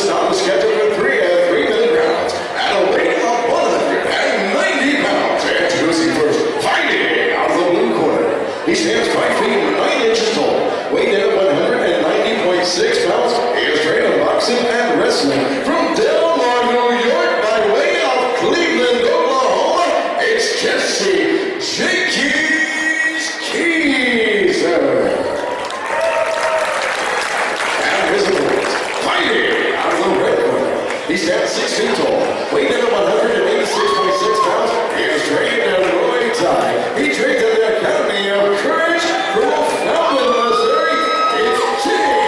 stop is scheduled for 3-minute rounds at a weight of 190 pounds. And to see first, fighting out of the blue corner. He stands 5 feet 9 inches tall, weighed in at 190.6 pounds. He is trained in boxing and wrestling from Del Mar, New York, by way of Cleveland, Oklahoma. It's Jesse Jakey's Keezer. He stands 6 feet tall, weighed in at 186.6 pounds. He is trained at Muay Thai. He trains at the Academy of Courage from Falmouth, Missouri. It's Jay.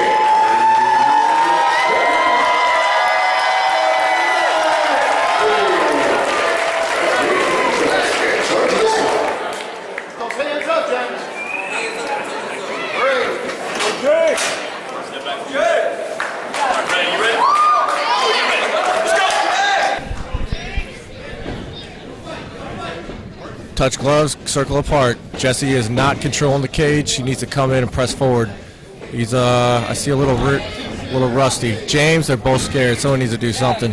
In charge of this one. Don't say hands up, James. Okay. Step back. Jay. All right, you ready? Touch gloves, circle apart. Jesse is not controlling the cage. He needs to come in and press forward. He's, I see a little rusty. James, they're both scared. Someone needs to do something.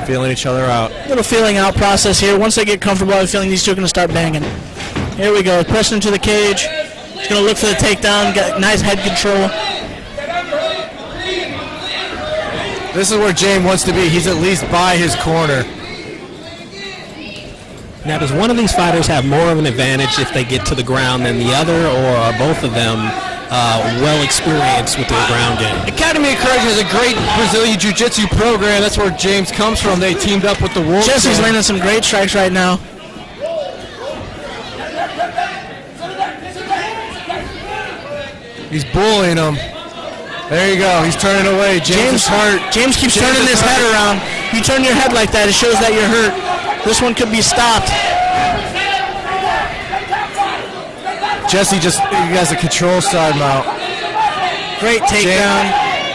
Feeling each other out. Little feeling out process here. Once they get comfortable, I have a feeling these two are going to start banging. Here we go. Pressing into the cage. He's going to look for the takedown. Got nice head control. This is where James wants to be. He's at least by his corner. Now, does one of these fighters have more of an advantage if they get to the ground than the other, or are both of them well experienced with their ground game? Academy of Courage has a great Brazilian Jiu-Jitsu program. That's where James comes from. They teamed up with the Wolves. Jesse's landing some great strikes right now. He's bullying him. There you go. He's turning away. James is hurt. James keeps turning his head around. You turn your head like that, it shows that you're hurt. This one could be stopped. Jesse he has a control side mount. Great takedown.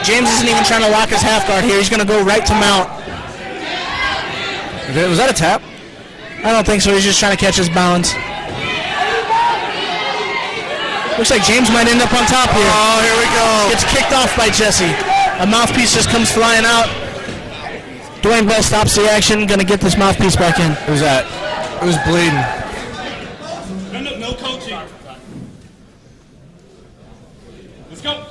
James isn't even trying to lock his half guard here. He's going to go right to mount. Was that a tap? I don't think so. He's just trying to catch his balance. Looks like James might end up on top here. Oh, here we go. Gets kicked off by Jesse. A mouthpiece just comes flying out. Dwayne Bell stops the action. Going to get this mouthpiece back in. Who's that? Who's bleeding? No coaching. Let's go.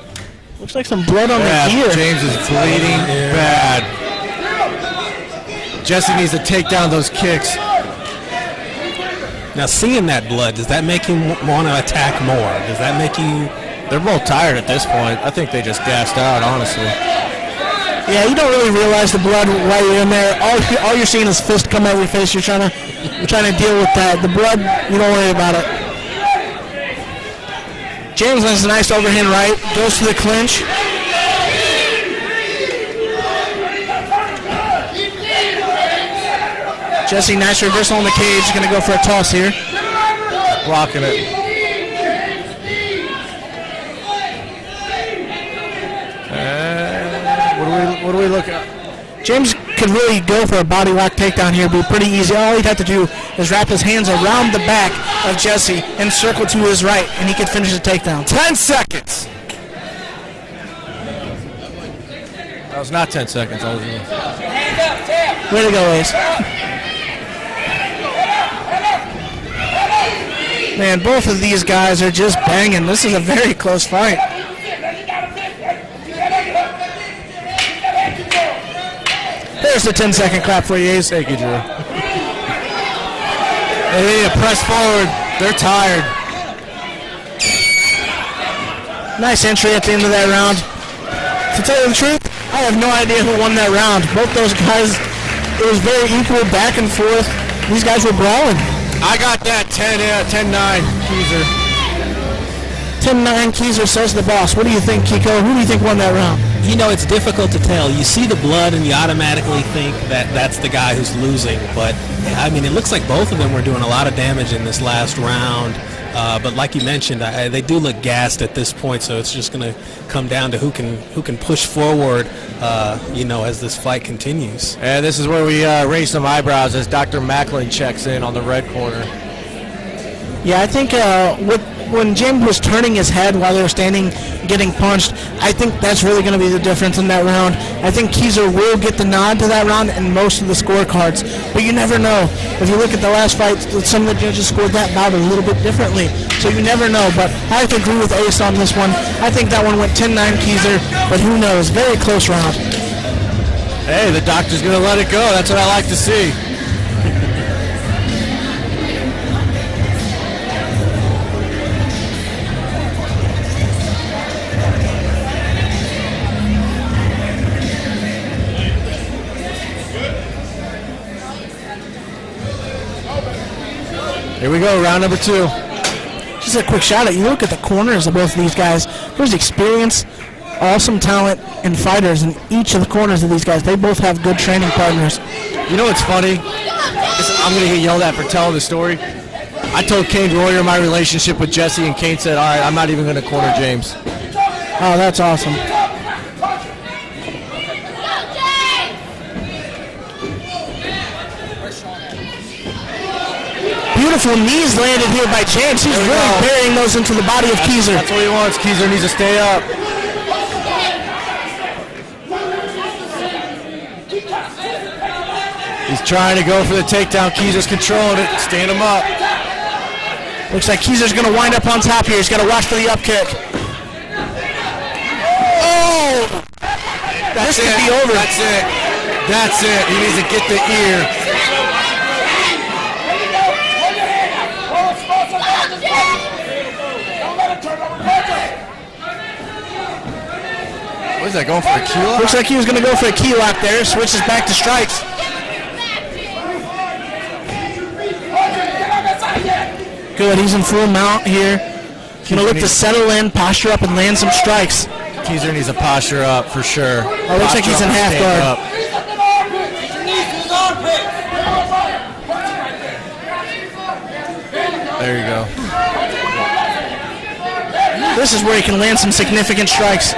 Looks like some blood on the ear. James is bleeding bad. Jesse needs to take down those kicks. Now, seeing that blood, does that make him want to attack more? Does that make you... They're both tired at this point. I think they just gassed out, honestly. Yeah, you don't really realize the blood while you're in there. All you're seeing is fist come out of your face. You're trying to deal with that. The blood, you don't worry about it. James lands a nice overhand right. Goes to the clinch. Jesse, nice reversal on the cage. He's going to go for a toss here. Blocking it. What do we look at? James could really go for a body lock takedown here. It'd be pretty easy. All he'd have to do is wrap his hands around the back of Jesse and circle to his right, and he could finish the takedown. 10 seconds. That was not 10 seconds. That was Way to go, Ace. Man, both of these guys are just banging. This is a very close fight. There's the 10-second clap for you, Ace. Thank you, Drew. They need to press forward. They're tired. Nice entry at the end of that round. To tell you the truth, I have no idea who won that round. Both those guys, it was very equal, back and forth. These guys were brawling. I got that 10-9 Keezer. 10-9 Keezer says the boss. What do you think, Kiko? Who do you think won that round? You know, it's difficult to tell. You see the blood and you automatically think that that's the guy who's losing. But, I mean, it looks like both of them were doing a lot of damage in this last round. But like you mentioned, they do look gassed at this point, so it's just going to come down to who can push forward, as this fight continues. And this is where we raise some eyebrows as Dr. Macklin checks in on the red corner. Yeah, I think when James was turning his head while they were standing getting punched, I think that's really going to be the difference in that round. I think Keezer will get the nod to that round in most of the scorecards, but you never know. If you look at the last fight, some of the judges scored that bout a little bit differently, so you never know. But I have to agree with Ace on this one. I think that one went 10-9 Keezer, but who knows? Very close round. Hey, the doctor's going to let it go. That's what I like to see. Here we go, round number 2. Just a quick shout out. You look at the corners of both of these guys. There's experience, awesome talent, and fighters in each of the corners of these guys. They both have good training partners. You know what's funny? I'm going to get yelled at for telling the story. I told Kane Royer my relationship with Jesse, and Kane said, all right, I'm not even going to corner James. Oh, that's awesome. Beautiful knees landed here by James. He's really burying those into the body of Keezer. That's what he wants. Keezer needs to stay up. He's trying to go for the takedown. Keezer's controlling it. Stand him up. Looks like Keezer's going to wind up on top here. He's got to watch for the up kick. Oh! This could be over. That's it. That's it. He needs to get the ear. What is that, going for a key lock? Looks like he was going to go for a key lock there. Switches back to strikes. Good, he's in full mount here. Going to look to settle in, posture up, and land some strikes. Keezer needs a posture up for sure. Oh, looks like he's in half guard. There you go. This is where he can land some significant strikes.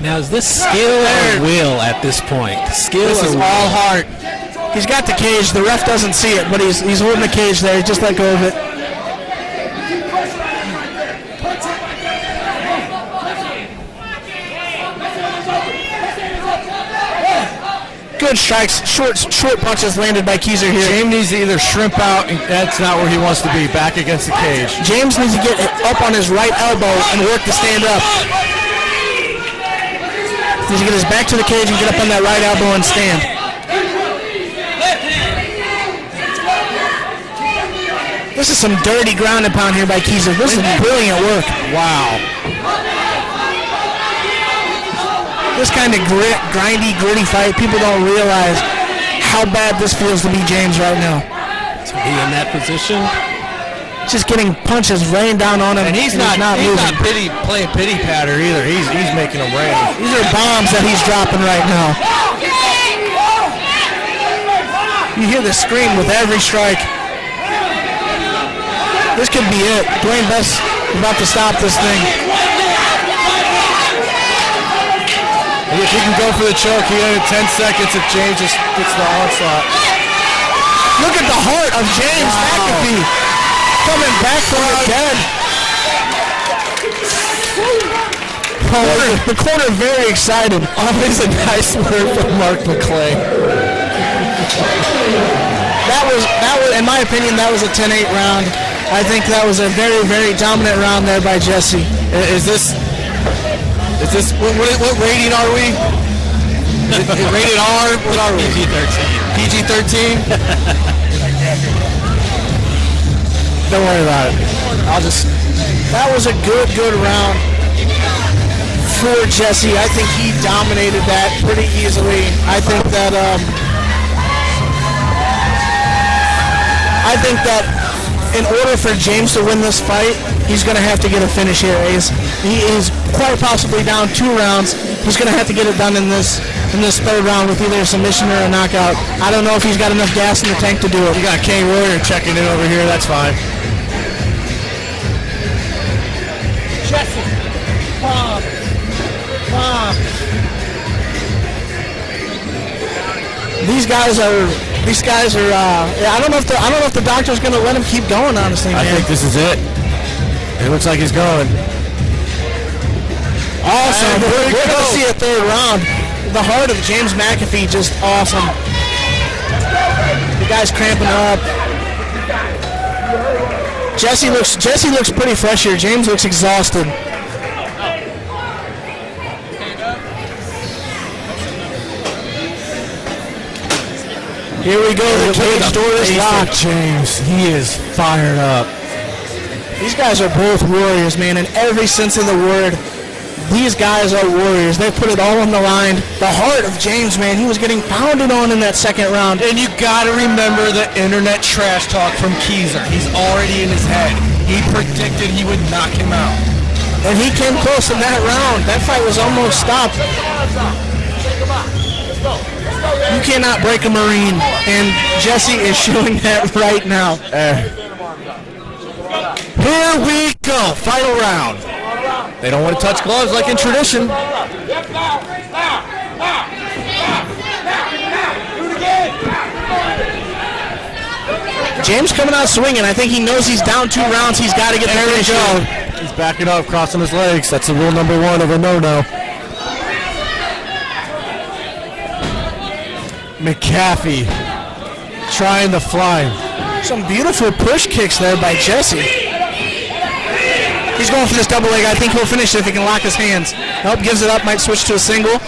Now, is this skill or will at this point? Skill This is or all heart. He's got the cage. The ref doesn't see it, but he's holding the cage there. He just let go of it. Good strikes. Short punches landed by Keezer here. James needs to either shrimp out, and that's not where he wants to be, back against the cage. James needs to get up on his right elbow and work to stand up. He needs to get his back to the cage and get up on that right elbow and stand. This is some dirty ground and pound here by Keezer. This is brilliant work. Wow. This kind of grindy, gritty fight, people don't realize how bad this feels to be James right now. to be in that position? Just getting punches rained down on him, And he's not playing pity patter either. He's making them rain. These are bombs that he's dropping right now. You hear the scream with every strike. This could be it. Dwayne Best is about to stop this thing. And if he can go for the choke, he had 10 seconds if James just gets the onslaught. Look at the heart of James Mcaffie coming back from the dead. The corner very excited. Always a nice word from Mark McClain. That was, in my opinion, that was a 10-8 round. I think that was a very, very dominant round there by Jesse. Is this what rating are we? Rated R? What are we? PG-13. Don't worry about it. That was a good round for Jesse. I think he dominated that pretty easily. I think that in order for James to win this fight, he's going to have to get a finish here, Ace. He is quite possibly down 2 rounds. He's going to have to get it done in this third round with either a submission or a knockout. I don't know if he's got enough gas in the tank to do it. You got Kane Warrior checking in over here. That's fine. Jesse, bomb. These guys are These guys are. I don't know if the doctor's going to let him keep going. Honestly, man. I think this is it. It looks like he's going. Awesome. We're going to see a third round. The heart of James Mcaffie just awesome. The guy's cramping up. Jesse looks pretty fresh here. James looks exhausted. Here we go. The cage door is locked. James, he is fired up. These guys are both warriors, man, in every sense of the word. These guys are warriors. They put it all on the line. The heart of James, man, he was getting pounded on in that second round. And you got to remember the internet trash talk from Keezer. He's already in his head. He predicted he would knock him out. And he came close in that round. That fight was almost stopped. You cannot break a Marine, and Jesse is showing that right now. Here we go, final round. They don't want to touch gloves like in tradition. James coming out swinging. I think he knows he's down 2 rounds. He's got to get the finish. He's backing up, crossing his legs. That's the rule number 1 of a no-no. Mcaffie trying to fly. Some beautiful push kicks there by Jesse. He's going for this double leg. I think he'll finish it if he can lock his hands. Nope, gives it up, might switch to a single.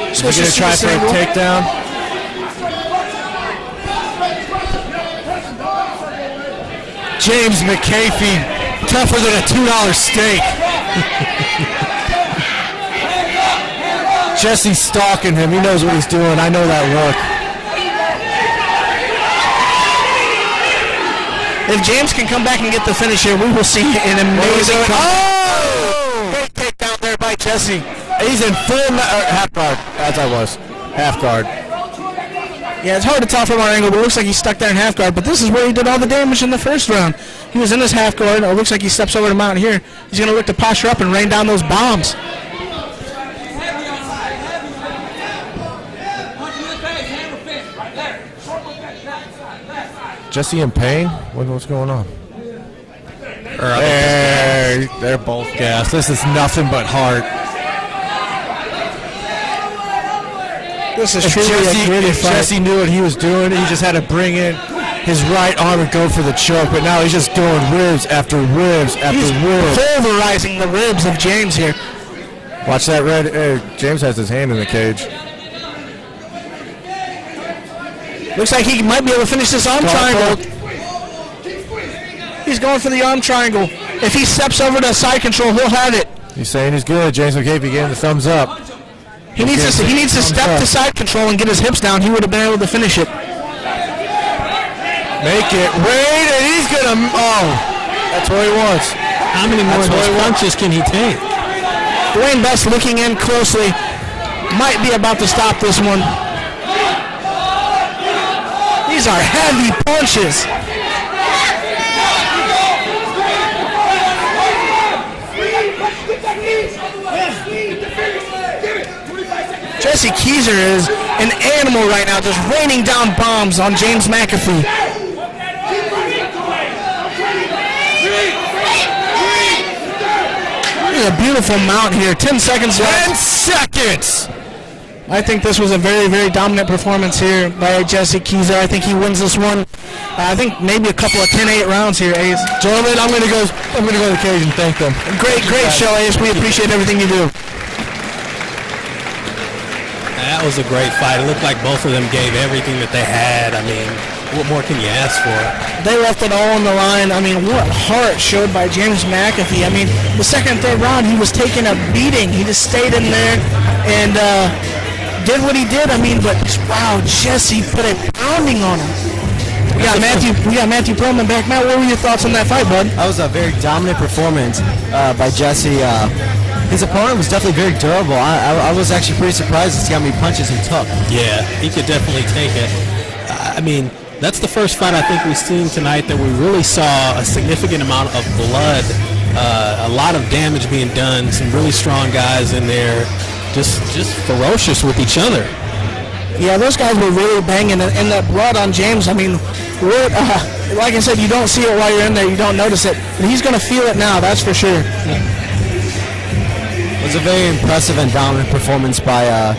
He's going to try for a takedown. James Mcaffie, tougher than a $2 steak. Jesse's stalking him. He knows what he's doing. I know that look. If James can come back and get the finish here, we will see an amazing great takedown there by Jesse. He's in full half guard, as I was. Half guard. Yeah, it's hard to tell from our angle, but it looks like he's stuck there in half guard. But this is where he did all the damage in the first round. He was in his half guard. It looks like he steps over the mountain here. He's going to look to posture up and rain down those bombs. Jesse in pain? What's going on? They're both gassed. This is nothing but heart. This is truly a gritty fight. Jesse knew what he was doing. He just had to bring in his right arm and go for the choke. But now he's just doing ribs after ribs after ribs. Pulverizing the ribs of James here. Watch that red. James has his hand in the cage. Looks like he might be able to finish this arm triangle. He's going for the arm triangle. If he steps over to side control, he'll have it. He's saying he's good. James Mcaffie getting the thumbs up. He needs to step to side control and get his hips down. He would have been able to finish it. Make it. Wait, and he's going to... Oh, that's what he wants. How many more of those punches can he take? Dwayne Best looking in closely. Might be about to stop this one. These are heavy punches. Jesse Keezer is an animal right now, just raining down bombs on James Mcaffie. This is a beautiful mount here. 10 seconds left. 10 seconds! I think this was a very, very dominant performance here by Jesse Keezer. I think he wins this one. I think maybe a couple of 10-8 rounds here, Ace. Gentlemen, I'm gonna go to the cage and thank them. Great show, Ace. We appreciate everything you do. That was a great fight. It looked like both of them gave everything that they had. I mean, what more can you ask for? They left it all on the line. I mean, what heart showed by James Mcaffie. I mean, the second and third round, he was taking a beating. He just stayed in there and did what he did. I mean, but wow, Jesse put a pounding on him. We got Matthew Perlman back. Matt, what were your thoughts on that fight, bud? That was a very dominant performance by Jesse. His opponent was definitely very durable. I was actually pretty surprised to see how many punches he took. Yeah, he could definitely take it. I mean, that's the first fight I think we've seen tonight that we really saw a significant amount of blood, a lot of damage being done, some really strong guys in there, just ferocious with each other. Yeah, those guys were really banging, and that blood on James, I mean, like I said, you don't see it while you're in there, you don't notice it, but he's going to feel it now, that's for sure. It was a very impressive and dominant performance by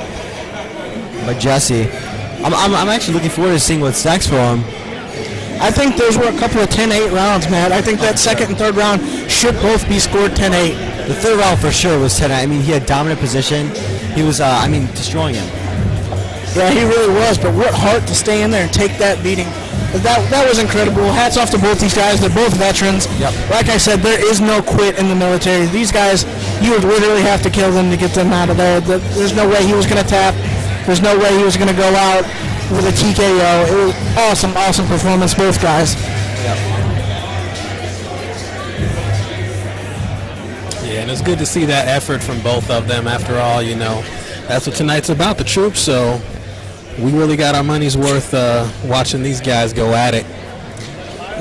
Jesse. I'm actually looking forward to seeing what's next for him. I think those were a couple of 10-8 rounds, man. I think that second and third round should both be scored 10-8. The third round for sure was 10-8. I mean, he had dominant position. He was, destroying him. Yeah, he really was, but what heart to stay in there and take that beating. That was incredible. Hats off to both these guys. They're both veterans. Yep. Like I said, there is no quit in the military. These guys, you would literally have to kill them to get them out of there. There's no way he was going to tap. There's no way he was going to go out with a TKO. It was awesome performance, both guys. Yeah, and it's good to see that effort from both of them. After all, that's what tonight's about, the troops. So we really got our money's worth watching these guys go at it.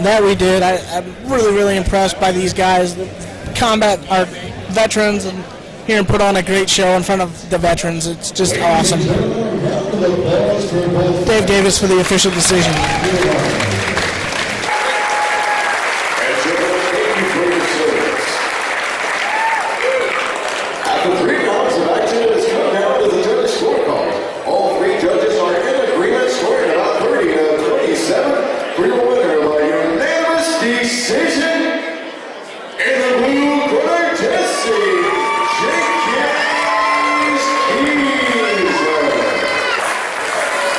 That we did. I'm really impressed by these guys. The combat, our veterans, and here and put on a great show in front of the veterans. It's just awesome. Dave Davis for the official decision. And gentlemen, thank you for your service. After 3 rounds of action, it has come down to the judge scorecard. All 3 judges are in agreement, scoring about 30-27 for your winner by unanimous decision.